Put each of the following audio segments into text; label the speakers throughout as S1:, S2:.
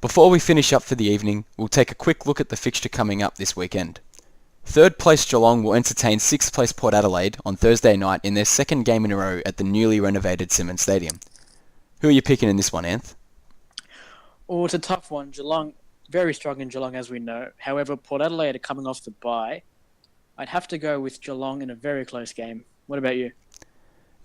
S1: Before we finish up for the evening, we'll take a quick look at the fixture coming up this weekend. Third place Geelong will entertain sixth place Port Adelaide on Thursday night in their second game in a row at the newly renovated Simonds Stadium. Who are you picking in this one, Anth?
S2: Oh, it's a tough one. Geelong, very strong in Geelong, as we know. However, Port Adelaide are coming off the bye. I'd have to go with Geelong in a very close game. What about you?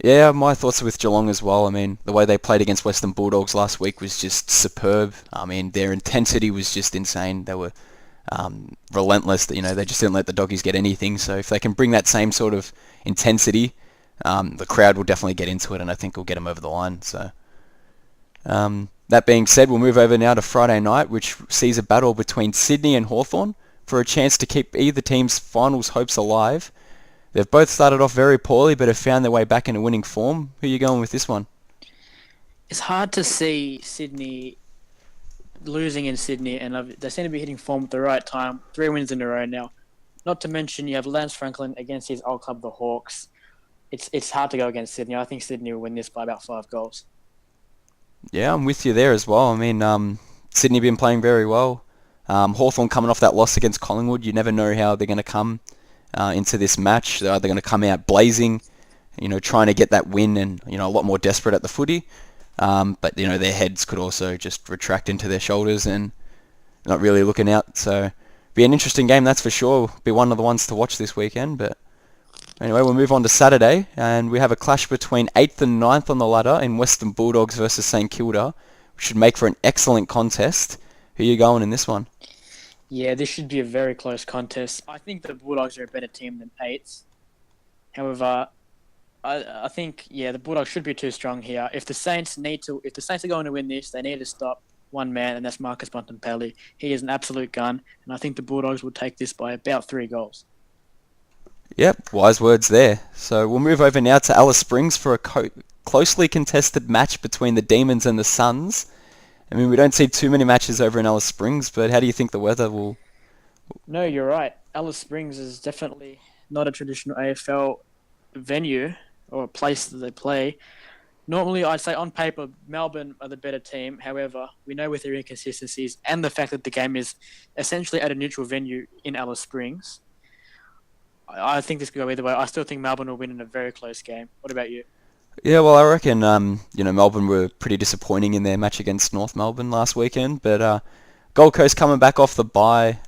S1: Yeah, my thoughts are with Geelong as well. I mean, the way they played against Western Bulldogs last week was just superb. I mean, their intensity was just insane. They were relentless. They just didn't let the doggies get anything. So if they can bring that same sort of intensity, the crowd will definitely get into it, and I think will get them over the line. So that being said, we'll move over now to Friday night, which sees a battle between Sydney and Hawthorn for a chance to keep either team's finals hopes alive. They've both started off very poorly, but have found their way back into winning form. Who are you going with this one?
S2: It's hard to see Sydney losing in Sydney, and they seem to be hitting form at the right time. 3 wins in a row now. Not to mention you have Lance Franklin against his old club, the Hawks. It's hard to go against Sydney. I think Sydney will win this by about 5 goals.
S1: Yeah, I'm with you there as well. I mean, Sydney have been playing very well. Hawthorn coming off that loss against Collingwood. You never know how they're going to come into this match. They're either going to come out blazing, trying to get that win and, a lot more desperate at the footy. But, their heads could also just retract into their shoulders and not really looking out. So, be an interesting game, that's for sure. Be one of the ones to watch this weekend. But anyway, we'll move on to Saturday, and we have a clash between 8th and ninth on the ladder in Western Bulldogs versus St Kilda, which should make for an excellent contest. Who are you going in this one?
S2: Yeah, this should be a very close contest. I think the Bulldogs are a better team than Eights. However, I think the Bulldogs should be too strong here. If the Saints are going to win this, they need to stop one man, and that's Marcus Bontempelli. He is an absolute gun, and I think the Bulldogs will take this by about 3 goals.
S1: Yep, wise words there. So we'll move over now to Alice Springs for a closely contested match between the Demons and the Suns. I mean, we don't see too many matches over in Alice Springs, but how do you think the weather will...
S2: No, you're right. Alice Springs is definitely not a traditional AFL venue or a place that they play. Normally, I'd say on paper, Melbourne are the better team. However, we know with their inconsistencies and the fact that the game is essentially at a neutral venue in Alice Springs, I think this could go either way. I still think Melbourne will win in a very close game. What about you?
S1: Yeah, well, I reckon, Melbourne were pretty disappointing in their match against North Melbourne last weekend, but Gold Coast coming back off the bye,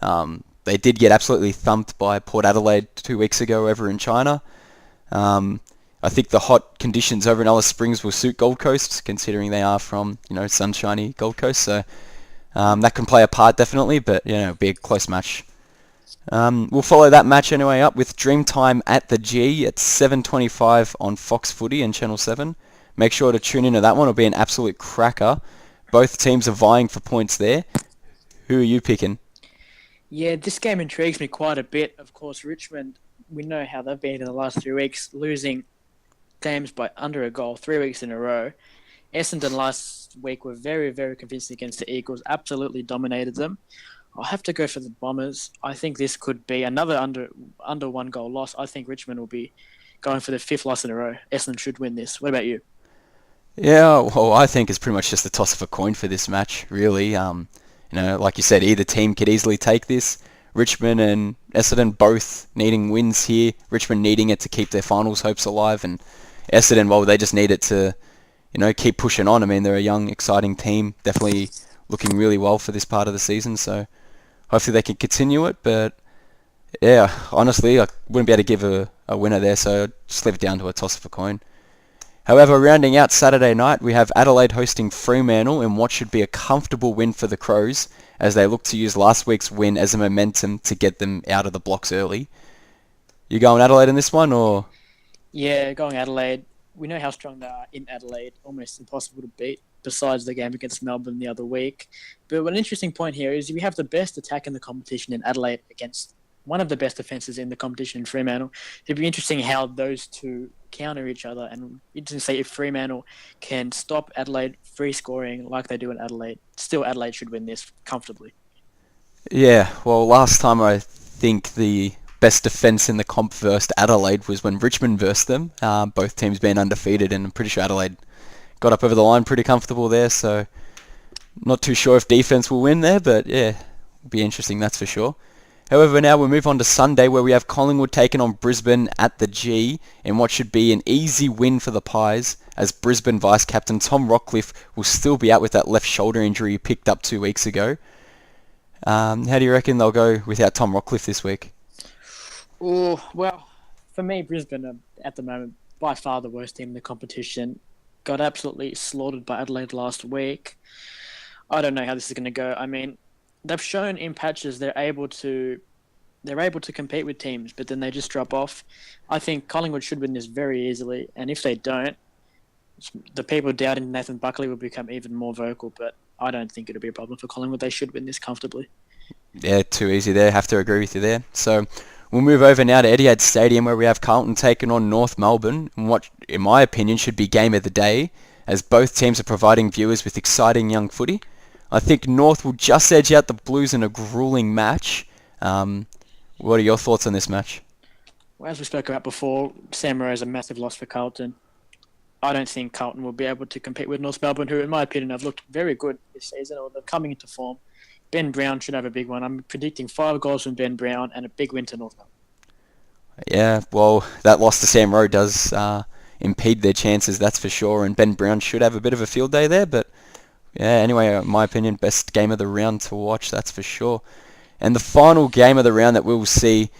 S1: they did get absolutely thumped by Port Adelaide 2 weeks ago over in China. I think the hot conditions over in Alice Springs will suit Gold Coast, considering they are from, sunshiny Gold Coast, so that can play a part definitely, but, be a close match. We'll follow that match anyway up with Dreamtime at the G at 7:25 on Fox Footy and Channel 7. Make sure to tune into that one. It'll be an absolute cracker. Both teams are vying for points there. Who are you picking?
S2: Yeah, this game intrigues me quite a bit. Of course, Richmond, we know how they've been in the last 3 weeks, losing games by under a goal 3 weeks in a row. Essendon last week were very, very convincing against the Eagles, absolutely dominated them. I'll have to go for the Bombers. I think this could be another under 1 goal loss. I think Richmond will be going for the 5th loss in a row. Essendon should win this. What about you?
S1: Yeah, well, I think it's pretty much just a toss of a coin for this match, really. Like you said, either team could easily take this. Richmond and Essendon both needing wins here. Richmond needing it to keep their finals hopes alive, and Essendon, well, they just need it to, keep pushing on. I mean, they're a young, exciting team, definitely looking really well for this part of the season, so hopefully they can continue it, but yeah, honestly, I wouldn't be able to give a winner there, so I'd just leave it down to a toss of a coin. However, rounding out Saturday night, we have Adelaide hosting Fremantle in what should be a comfortable win for the Crows, as they look to use last week's win as a momentum to get them out of the blocks early. You going Adelaide in this one, or...?
S2: Yeah, going Adelaide. We know how strong they are in Adelaide, almost impossible to beat, besides the game against Melbourne the other week. But one interesting point here is we have the best attack in the competition in Adelaide against one of the best defences in the competition in Fremantle. It'd be interesting how those two counter each other, and interesting to see if Fremantle can stop Adelaide free scoring like they do in Adelaide. Still, Adelaide should win this comfortably.
S1: Yeah, well, last time I think the best defence in the comp versed Adelaide was when Richmond versed them. Both teams being undefeated, and I'm pretty sure Adelaide got up over the line pretty comfortable there, so Not too sure if defense will win there, but yeah, it'll be interesting, that's for sure. However, now we'll move on to Sunday, where we have Collingwood taking on Brisbane at the G in what should be an easy win for the Pies, as Brisbane vice-captain Tom Rockcliffe will still be out with that left shoulder injury he picked up 2 weeks ago. How do you reckon they'll go without Tom Rockcliffe this week?
S2: Oh, well, for me, Brisbane are at the moment by far the worst team in the competition. Got absolutely slaughtered by Adelaide last week. I don't know how this is going to go. I mean, they've shown in patches they're able to compete with teams, but then they just drop off. I think Collingwood should win this very easily, and if they don't, the people doubting Nathan Buckley will become even more vocal. But I don't think it'll be a problem for Collingwood. They should win this comfortably.
S1: Yeah, too easy there. Have to agree with you there. So we'll move over now to Etihad Stadium, where we have Carlton taking on North Melbourne, and what, in my opinion, should be game of the day, as both teams are providing viewers with exciting young footy. I think North will just edge out the Blues in a grueling match. What are your thoughts on this match?
S2: Well, as we spoke about before, Sam Moreau is a massive loss for Carlton. I don't think Carlton will be able to compete with North Melbourne, who, in my opinion, have looked very good this season, or they're coming into form. Ben Brown should have a big one. I'm predicting 5 goals from Ben Brown and a big win to North Melbourne.
S1: Yeah, well, that loss to Sam Rowe does impede their chances, that's for sure, and Ben Brown should have a bit of a field day there, but yeah, anyway, in my opinion, best game of the round to watch, that's for sure. And the final game of the round that we will see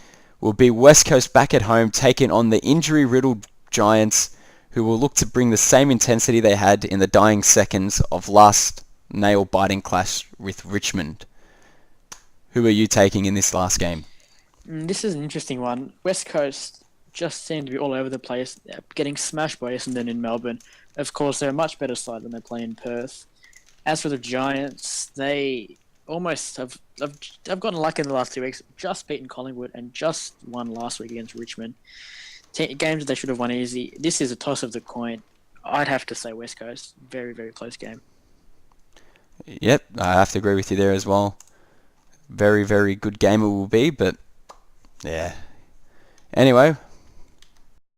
S1: will be West Coast back at home taking on the injury-riddled Giants, who will look to bring the same intensity they had in the dying seconds of last nail-biting clash with Richmond. Who are you taking in this last game?
S2: This is an interesting one. West Coast just seem to be all over the place, getting smashed by Essendon in Melbourne. Of course, they're a much better side when they play in Perth. As for the Giants, they almost have gotten lucky in the last 2 weeks. Just beaten Collingwood and just won last week against Richmond. Games that they should have won easy. This is a toss of the coin. I'd have to say West Coast. Very, very close game.
S1: Yep, I have to agree with you there as well. Very, very good game it will be, but yeah. Anyway,